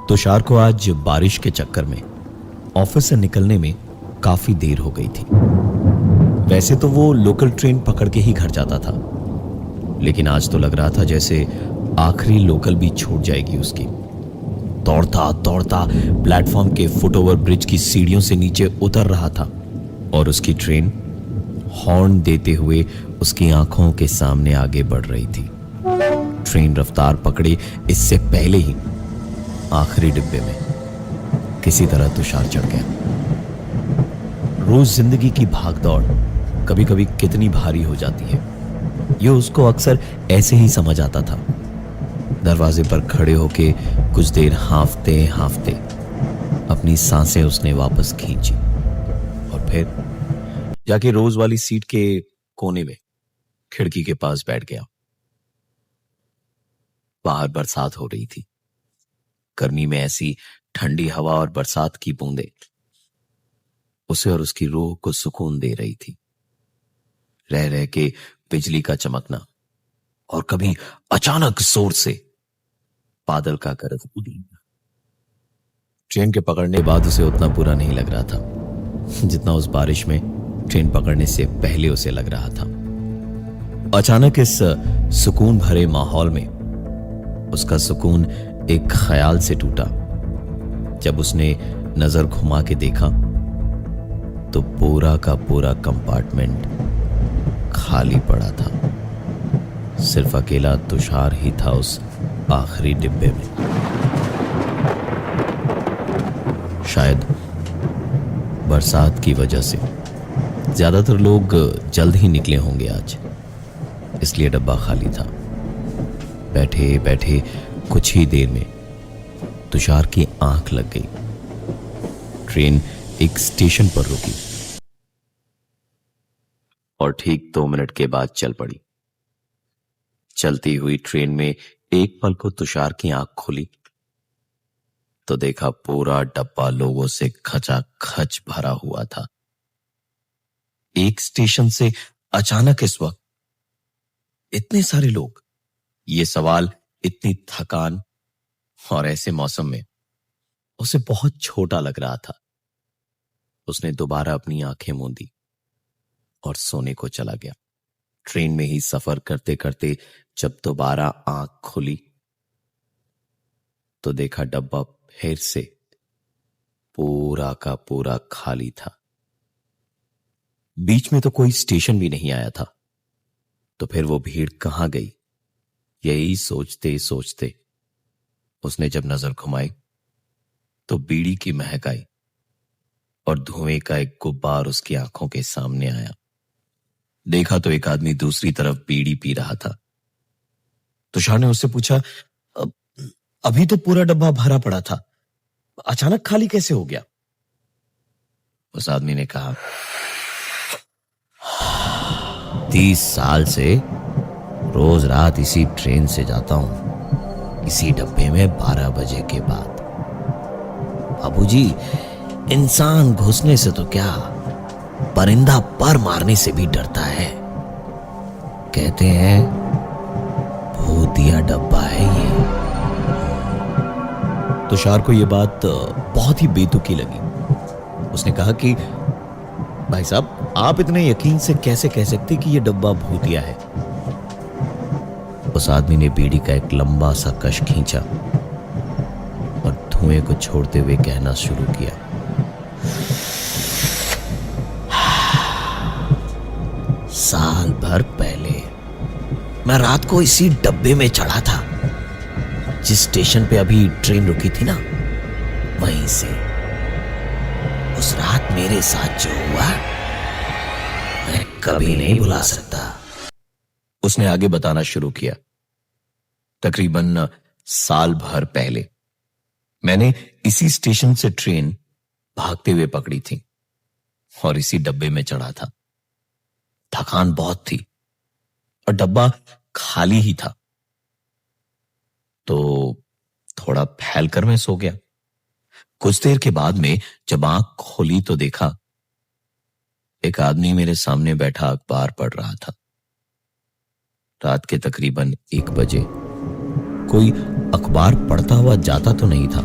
तुषार को आज बारिश के चक्कर में ऑफिस से निकलने में काफी देर हो गई थी। वैसे तो वो लोकल ट्रेन पकड़ के ही घर जाता था, लेकिन आज तो लग रहा था जैसे आखिरी लोकल भी छूट जाएगी उसकी। दौड़ता दौड़ता प्लेटफॉर्म के फुटओवर ब्रिज की सीढ़ियों से नीचे उतर रहा था और उसकी ट्रेन हॉर्न देते हुए उसकी आंखों के सामने आगे बढ़ रही थी। ट्रेन रफ्तार पकड़े इससे पहले ही आखिरी डिब्बे में किसी तरह तुषार चढ़ गया। रोज जिंदगी की भागदौड़ कभी कभी कितनी भारी हो जाती है, ये उसको अक्सर ऐसे ही समझ आता था। दरवाजे पर खड़े होके कुछ देर हांफते हांफते अपनी सांसें उसने वापस खींची और फिर जाके रोज वाली सीट के कोने में खिड़की के पास बैठ गया। बाहर बरसात हो रही थी। गर्मी में ऐसी ठंडी हवा और बरसात की बूंदें उसे और उसकी रूह को सुकून दे रही थी। रह रह के बिजली का चमकना और कभी अचानक जोर से बादल का गरज उड़ना। ट्रेन के पकड़ने के बाद उसे उतना बुरा नहीं लग रहा था जितना उस बारिश में ट्रेन पकड़ने से पहले उसे लग रहा था। अचानक इस सुकून भरे माहौल में उसका सुकून एक ख्याल से टूटा। जब उसने नजर घुमा के देखा तो पूरा का पूरा कंपार्टमेंट खाली पड़ा था। सिर्फ अकेला तुषार ही था उस आखिरी डिब्बे में। शायद बरसात की वजह से ज्यादातर लोग जल्द ही निकले होंगे आज, इसलिए डब्बा खाली था। बैठे बैठे कुछ ही देर में तुषार की आंख लग गई। ट्रेन एक स्टेशन पर रुकी और ठीक 2 मिनट के बाद चल पड़ी। चलती हुई ट्रेन में एक पल को तुषार की आंख खुली तो देखा पूरा डब्बा लोगों से खचाखच भरा हुआ था। एक स्टेशन से अचानक इस वक्त इतने सारे लोग, ये सवाल इतनी थकान और ऐसे मौसम में उसे बहुत छोटा लग रहा था। उसने दोबारा अपनी आंखें मूंदी और सोने को चला गया। ट्रेन में ही सफर करते करते जब दोबारा आंख खुली तो देखा डब्बा फिर से पूरा का पूरा खाली था। बीच में तो कोई स्टेशन भी नहीं आया था, तो फिर वो भीड़ कहां गई? यही सोचते सोचते उसने जब नजर घुमाई तो बीड़ी की महक आई और धुएं का एक गुब्बार उसकी आंखों के सामने आया। देखा तो एक आदमी दूसरी तरफ बीड़ी पी रहा था। तुषार ने उससे पूछा, अभी तो पूरा डब्बा भरा पड़ा था, अचानक खाली कैसे हो गया? उस आदमी ने कहा, 30 साल से रोज रात इसी ट्रेन से जाता हूं, इसी डब्बे में 12 बजे के बाद। बाबूजी, इंसान घुसने से तो क्या, परिंदा पर मारने से भी डरता है। कहते हैं भूतिया डब्बा है ये। तुषार को यह बात बहुत ही बेतुकी लगी। उसने कहा कि भाई साहब, आप इतने यकीन से कैसे कह सकते कि यह डब्बा भूतिया है? उस आदमी ने बीड़ी का एक लंबा सा कश खींचा और धुएं को छोड़ते हुए कहना शुरू किया, साल भर पहले मैं रात को इसी डब्बे में चढ़ा था, जिस स्टेशन पे अभी ट्रेन रुकी थी ना, वहीं से। उस रात मेरे साथ जो हुआ मैं कभी नहीं भुला सकता। उसने आगे बताना शुरू किया, तकरीबन साल भर पहले मैंने इसी स्टेशन से ट्रेन भागते हुए पकड़ी थी और इसी डब्बे में चढ़ा था। थकान बहुत थी और डब्बा खाली ही था, तो थोड़ा फैलकर मैं सो गया। कुछ देर के बाद में जब आंख खोली तो देखा एक आदमी मेरे सामने बैठा अखबार पढ़ रहा था। रात के तकरीबन 1 बजे। कोई अखबार पढ़ता हुआ जाता तो नहीं था,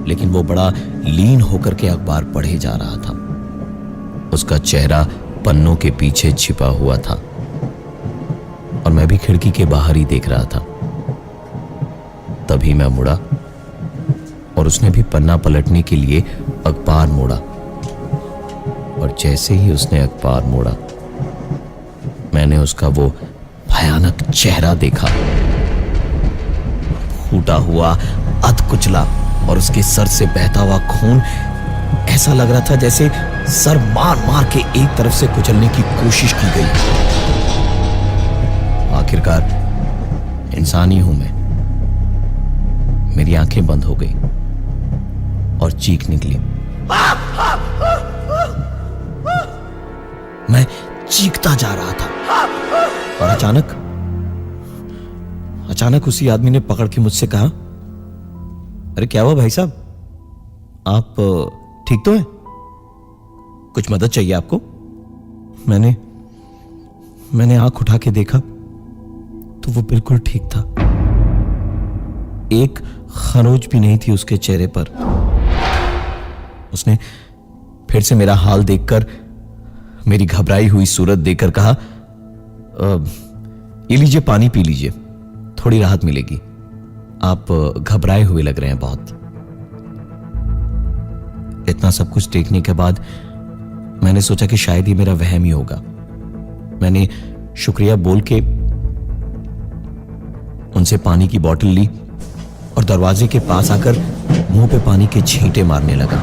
लेकिन वो बड़ा लीन होकर के अखबार पढ़े जा रहा था। उसका चेहरा पन्नों के पीछे छिपा हुआ था और मैं भी खिड़की के बाहर ही देख रहा था। तभी मैं मुड़ा और उसने भी पन्ना पलटने के लिए अखबार मोड़ा, और जैसे ही उसने अखबार मोड़ा मैंने उसका वो भयानक चेहरा देखा। फूटा हुआ, अधकुचला और उसके सर से बहता हुआ खून। ऐसा लग रहा था जैसे सर मार मार के एक तरफ से कुचलने की कोशिश की गई। आखिरकार इंसान ही हूं मैं। मेरी आंखें बंद हो गई और चीख निकली। मैं चीखता जा रहा था और अचानक उसी आदमी ने पकड़ के मुझसे कहा, अरे क्या हुआ भाई साहब, आप ठीक तो हैं? कुछ मदद चाहिए आपको? मैंने आंख उठा के देखा तो वो बिल्कुल ठीक था। एक खरोंच भी नहीं थी उसके चेहरे पर। उसने फिर से मेरा हाल देखकर, मेरी घबराई हुई सूरत देखकर कहा, ये लीजिए, पानी पी लीजिए, थोड़ी राहत मिलेगी। आप घबराए हुए लग रहे हैं बहुत। इतना सब कुछ देखने के बाद मैंने सोचा कि शायद ये मेरा वहम ही होगा। मैंने शुक्रिया बोल के उनसे पानी की बोतल ली और दरवाजे के पास आकर मुंह पे पानी के छींटे मारने लगा।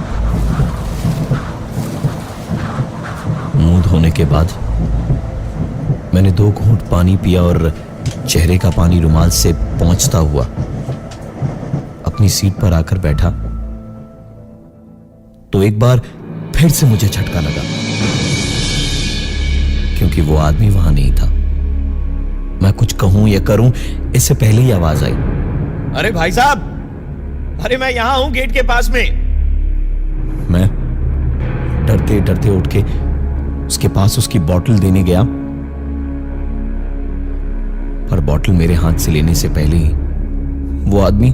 मुंह धोने के बाद मैंने 2 घूंट पानी पिया और चेहरे का पानी रुमाल से पोंछता हुआ अपनी सीट पर आकर बैठा तो एक बार फिर से मुझे झटका लगा, क्योंकि वो आदमी वहां नहीं था। मैं कुछ कहूं या करूं इससे पहले ही आवाज आई, अरे भाई साहब, अरे मैं यहां हूं गेट के पास में। मैं डरते डरते उठ के उसके पास उसकी बोतल देने गया, पर बोतल मेरे हाथ से लेने से पहले ही वो आदमी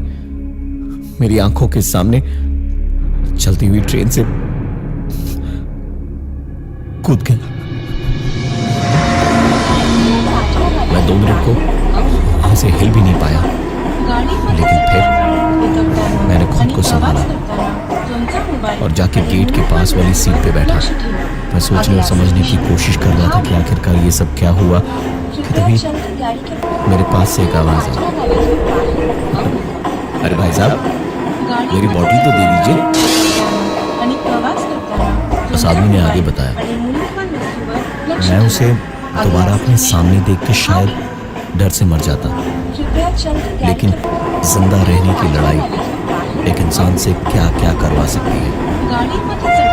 मेरी आंखों के सामने चलती हुई ट्रेन से कूद गया। मैं 2 मिनट को वहां से हिल भी नहीं पाया, लेकिन फिर मैंने खुद को संभाला और जाके गेट के पास वाली सीट पे बैठा। मैं सोचने और समझने की कोशिश कर रहा था कि आखिरकार ये सब क्या हुआ कि तभी मेरे पास से एक आवाज आई, अरे भाई साहब, मेरी बॉटल तो दे दीजिए। उस आदमी ने आगे बताया, मैं उसे दोबारा अपने सामने देख के शायद डर से मर जाता, लेकिन जिंदा रहने की लड़ाई एक इंसान से क्या क्या करवा सकती है,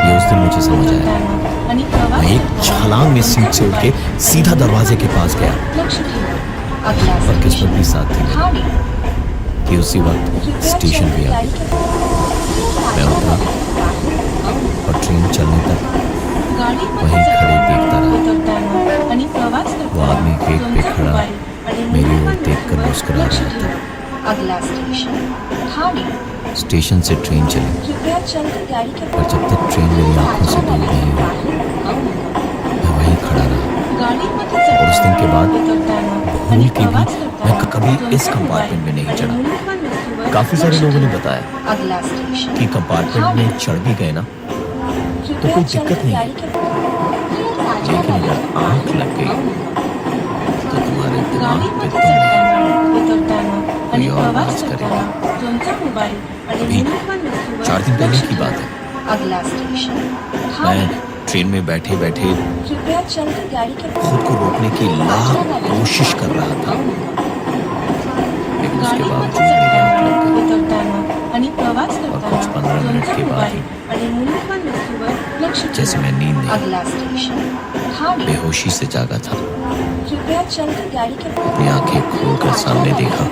ये उस दिन मुझे समझ आया। मैं एक छलांग में सीट से उठ के सीधा दरवाजे के पास गया, और किस्मत भी साथ थी मेरी कि उसी वक्त स्टेशन पे आ गई। मैं उतरा और ट्रेन चलने तक वहीं खड़े देखता रहा। वो आदमी गेट पे खड़ा मेरी ओर देखकर मुस्कुरा रहा था। अगला स्टेशन स्टेशन से ट्रेन चली, पर जब तक ट्रेन मेरी आंखों से दूर नहीं हुई मैं वहीं खड़ा रहा। और उस दिन के बाद भूल के भी मैं कभी इस कंपार्टमेंट में नहीं चढ़ा। काफी सारे लोगों ने बताया कि कंपार्टमेंट में चढ़ भी गए ना तो कोई दिक्कत नहीं है, लेकिन अगर आंख लग गई तो तुम्हारे दिमाग पे तुम नहीं, कोई और बात करेगा। अभी 4 दिन पहले की बात है। अगला स्टेशन मैं ट्रेन में बैठे बैठे खुद को रोकने की लाख कोशिश कर रहा था, लेकिन उसके बावजूद मेरी आंख लग गई और कुछ 15 मिनट के बाद ही जैसे मैं नींद नहीं, बेहोशी से जागा था। अपनी आंखें खोलकर सामने देखा,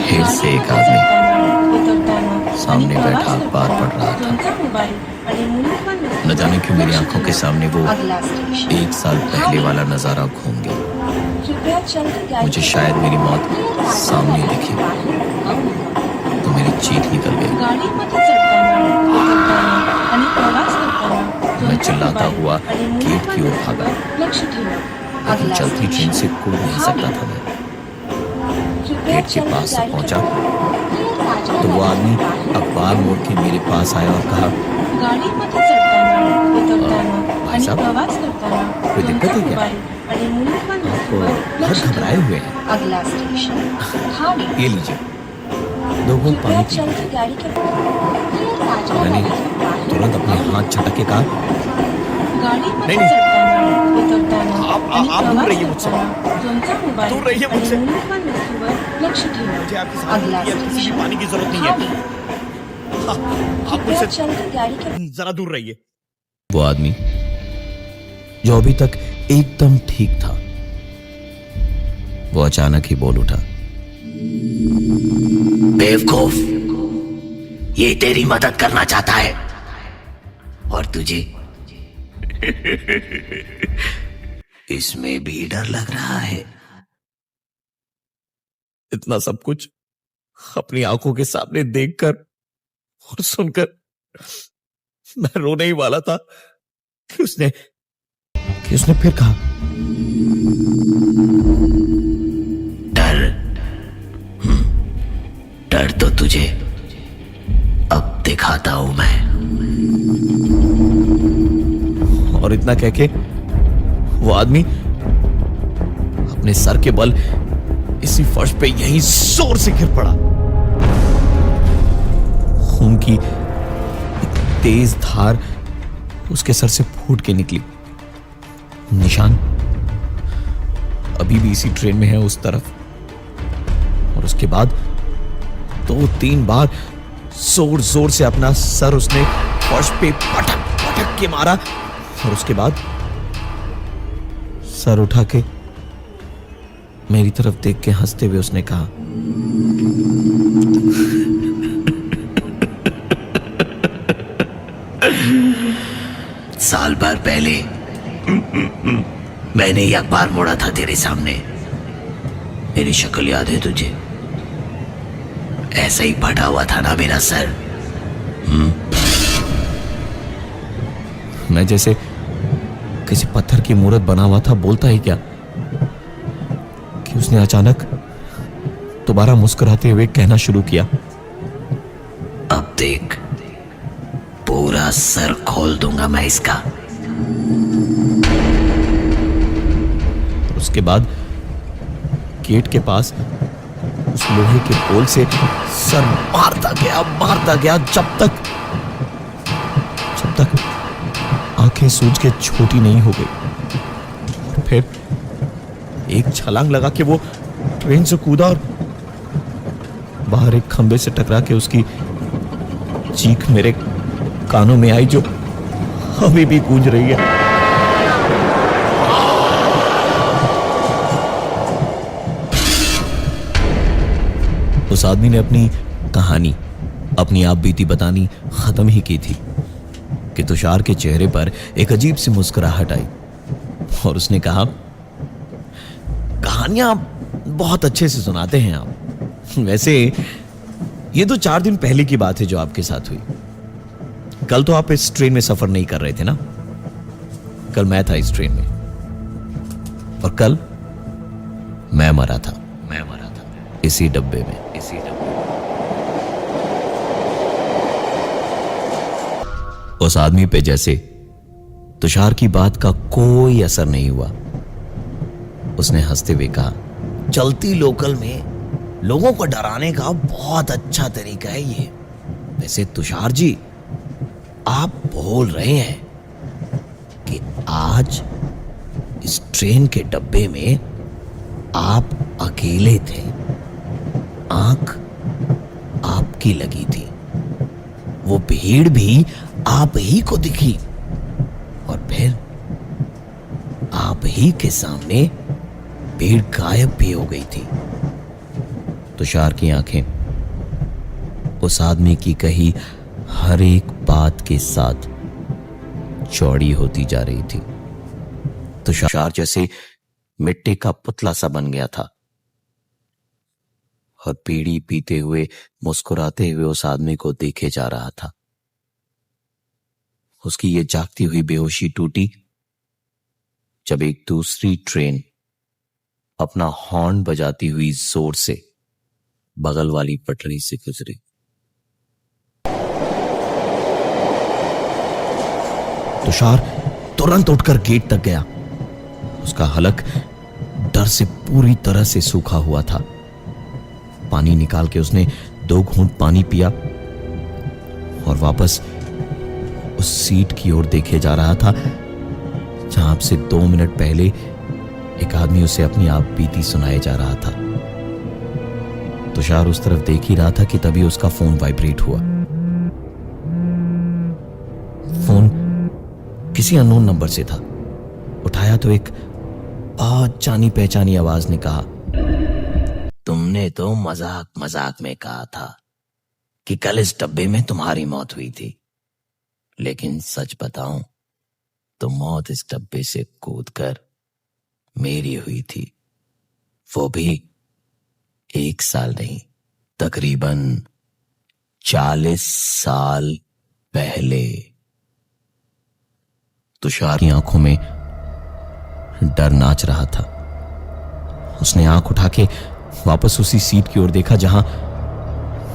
फिर से एक आदमी सामने बैठा अखबार पढ़ रहा था। न जाने क्यों मेरी आंखों के सामने वो 1 साल पहले वाला नजारा घूम गया। मुझे शायद मेरी मौत सामने दिखी तो मेरी चीख निकल गई। गाडीमध्ये चढताना, उतरताना आणि प्रवास करताना मैं चिल्लाता तुमच्या हुआ मोबाईल आणि गेट की ओर मूल्यवान भागा। वस्तूवर लक्ष ठेवा. लेकिन अगला चलती ट्रेन से कूद नहीं सकता था मैं। गेट के पास पहुंचा तो वो आदमी अखबार मोड़ के मेरे पास आया और कहा, गाडीमध्ये चढताना, उतरताना भाई आणि साहब, प्रवास करताना कोई दिक्कत है तुमच्या क्या? मोबाईल आणि मूल्यवान आपको वस्तूवर बहुत लक्ष घबराए ठेवा. हुए हैं। अगला स्टेशन ठाणे. ये लीजिए, 2 घूंट कृपया पानी पी चलती लीजिए। गाड़ी के राजा मैंने गाड़ी तुरंत अपने हाथ छटक के कहा, गाडीमध्ये नहीं, नहीं। चढताना, उतरताना आप आणि दूर प्रवास रहिए मुझसे। करताना तुमचा मोबाईल दूर रहिए आणि मुझसे। मूल्यवान वस्तूवर लक्ष ठेवा. मुझे आपकी सहानुभूति अगला या किसी भी स्टेशन पानी की जरूरत नहीं है। ठाणे. आप कृपया मुझसे चलती गाड़ी के जरा दूर रहिए। वो आदमी जो अभी तक एकदम ठीक था, वो अचानक ही बोल उठा, बेवकूफ, ये तेरी मदद करना चाहता है और तुझे इसमें भी डर लग रहा है। इतना सब कुछ अपनी आंखों के सामने देखकर और सुनकर मैं रोने ही वाला था कि उसने फिर कहा, डर तो तुझे अब दिखाता हूं मैं। और इतना कह के वो आदमी अपने सर के बल इसी फर्श पे यहीं जोर से गिर पड़ा। खून की एक तेज धार उसके सर से फूट के निकली। निशान अभी भी इसी ट्रेन में है उस तरफ। और उसके बाद 2-3 बार जोर जोर से अपना सर उसने फर्श पे पटक पटक के मारा। और उसके बाद सर उठा के मेरी तरफ देख के हंसते हुए उसने कहा, साल भर पहले मैंने ये अखबार मोड़ा था तेरे सामने। मेरी शक्ल याद है तुझे? ऐसा ही फटा हुआ था ना मेरा सर? मैं जैसे किसी पत्थर की मूर्त बना हुआ था। बोलता ही क्या कि उसने अचानक दोबारा मुस्कुराते हुए कहना शुरू किया, अब देख, पूरा सर खोल दूंगा मैं इसका। उसके बाद गेट के पास उस लोहे के पोल से सर मारता गया जब तक आंखें सूज के छोटी नहीं हो गई। और फिर एक छलांग लगा के वो ट्रेन से कूदा और बाहर एक खंबे से टकरा के उसकी चीख मेरे कानों में आई, जो अभी भी गूंज रही है। उस आदमी ने अपनी कहानी, अपनी आप बीती बतानी खत्म ही की थी कि तुषार के चेहरे पर एक अजीब सी मुस्कुराहट आई और उसने कहा, कहानियां बहुत अच्छे से सुनाते हैं आप। वैसे ये तो 4 दिन पहले की बात है जो आपके साथ हुई। कल तो आप इस ट्रेन में सफर नहीं कर रहे थे ना? कल मैं था इस ट्रेन में और कल मैं मरा था इसी डब्बे में। उस आदमी पे जैसे तुषार की बात का कोई असर नहीं हुआ। उसने हंसते हुए कहा, चलती लोकल में लोगों को डराने का बहुत अच्छा तरीका है ये। वैसे तुषार जी, आप बोल रहे हैं कि आज इस ट्रेन के डब्बे में आप अकेले थे, आंख आपकी लगी थी, वो भीड़ भी आप ही को दिखी और फिर आप ही के सामने भीड़ गायब भी हो गई थी। तुषार की आंखें उस आदमी की कही हर एक बात के साथ चौड़ी होती जा रही थी। तुषार जैसे मिट्टी का पुतला सा बन गया था और बीड़ी पीते हुए मुस्कुराते हुए उस आदमी को देखे जा रहा था। उसकी ये जागती हुई बेहोशी टूटी जब एक दूसरी ट्रेन अपना हॉर्न बजाती हुई जोर से बगल वाली पटरी से गुजरी। तुषार तुरंत उठकर गेट तक गया। उसका हलक डर से पूरी तरह से सूखा हुआ था। पानी निकाल के उसने 2 घूंट पानी पिया और वापस उस सीट की ओर देखे जा रहा था जहां से 2 मिनट पहले एक आदमी उसे अपनी आप बीती सुनाए जा रहा था। तुषार उस तरफ देख ही रहा था कि तभी उसका फोन वाइब्रेट हुआ। फोन किसी अननोन नंबर से था। उठाया तो एक बहुत जानी पहचानी आवाज ने कहा, तुमने तो मजाक मजाक में कहा था कि कल इस डब्बे में तुम्हारी मौत हुई थी, लेकिन सच बताऊं तो मौत इस डब्बे से कूदकर मेरी हुई थी। वो भी 1 साल नहीं, तकरीबन 40 साल पहले। तुषार की आंखों में डर नाच रहा था। उसने आंख उठा के वापस उसी सीट की ओर देखा जहां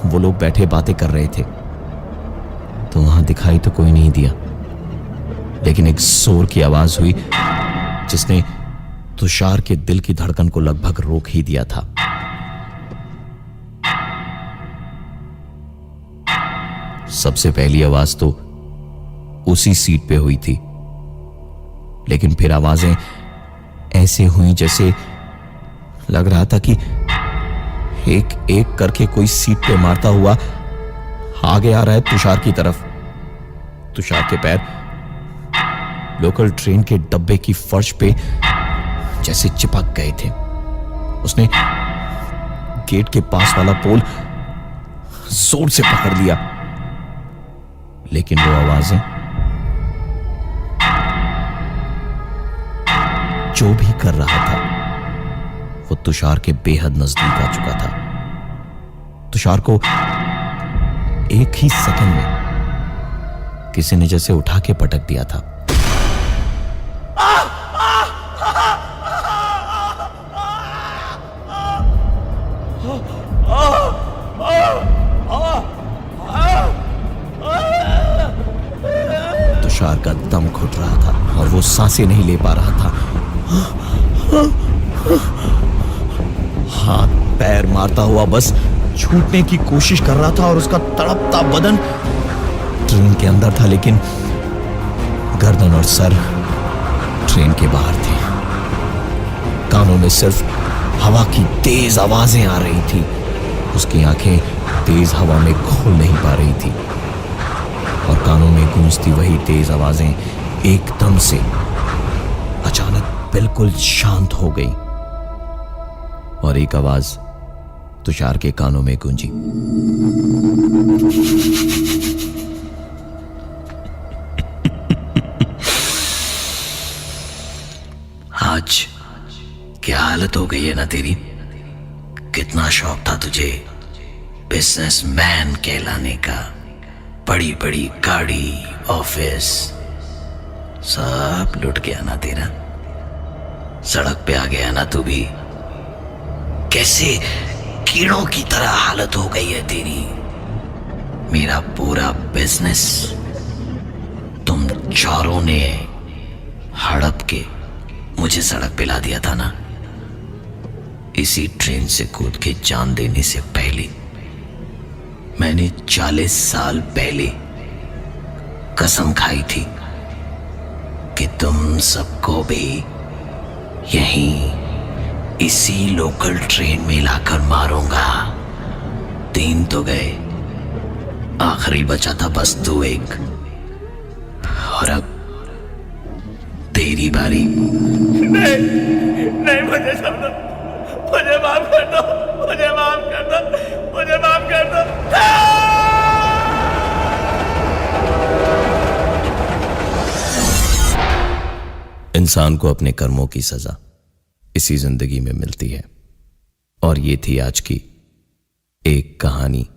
वो लोग बैठे बातें कर रहे थे, तो वहां दिखाई तो कोई नहीं दिया, लेकिन एक जोर की आवाज हुई जिसने तुषार के दिल की धड़कन को लगभग रोक ही दिया था। सबसे पहली आवाज तो उसी सीट पे हुई थी, लेकिन फिर आवाजें ऐसे हुई जैसे लग रहा था कि एक एक करके कोई सीट पे मारता हुआ आगे आ रहा है तुषार की तरफ। तुषार के पैर लोकल ट्रेन के डब्बे की फर्श पे जैसे चिपक गए थे। उसने गेट के पास वाला पोल जोर से पकड़ लिया, लेकिन वो आवाजें जो भी कर रहा था वो तुषार के बेहद नजदीक आ चुका था। तुषार को एक ही सेकंड में किसी ने जैसे उठा के पटक दिया था। तुषार का दम घुट रहा था और वो सांसें नहीं ले पा रहा था। हाथ पैर मारता हुआ बस छूटने की कोशिश कर रहा था और उसका तड़पता बदन ट्रेन के अंदर था, लेकिन गर्दन और सर ट्रेन के बाहर थे। कानों में सिर्फ हवा की तेज आवाजें आ रही थी। उसकी आंखें तेज हवा में खोल नहीं पा रही थी और कानों में गूंजती वही तेज आवाजें एकदम से अचानक बिल्कुल शांत हो गई और एक आवाज तुषार के कानों में गूंजी। आज क्या हालत हो गई है ना तेरी। कितना शौक था तुझे बिजनेसमैन कहलाने का। बड़ी बड़ी गाड़ी, ऑफिस, सब लुट गया ना तेरा। सड़क पे आ गया ना तू भी। कैसे कीड़ों की तरह हालत हो गई है तेरी। मेरा पूरा बिजनेस तुम चोरों ने हड़प के मुझे सड़क पे ला दिया था ना। इसी ट्रेन से कूद के जान देने से पहले मैंने 40 साल पहले कसम खाई थी कि तुम सबको भी यहीं इसी लोकल ट्रेन में लाकर मारूंगा। 3 तो गए, आखिरी बचा था बस तू एक। और अब तेरी बारी। नहीं नहीं, मुझे छोड़ दो, मुझे माफ कर दो, मुझे माफ कर दो, मुझे माफ कर दो। इंसान को अपने कर्मों की सजा इसी जिंदगी में मिलती है। और ये थी आज की एक कहानी।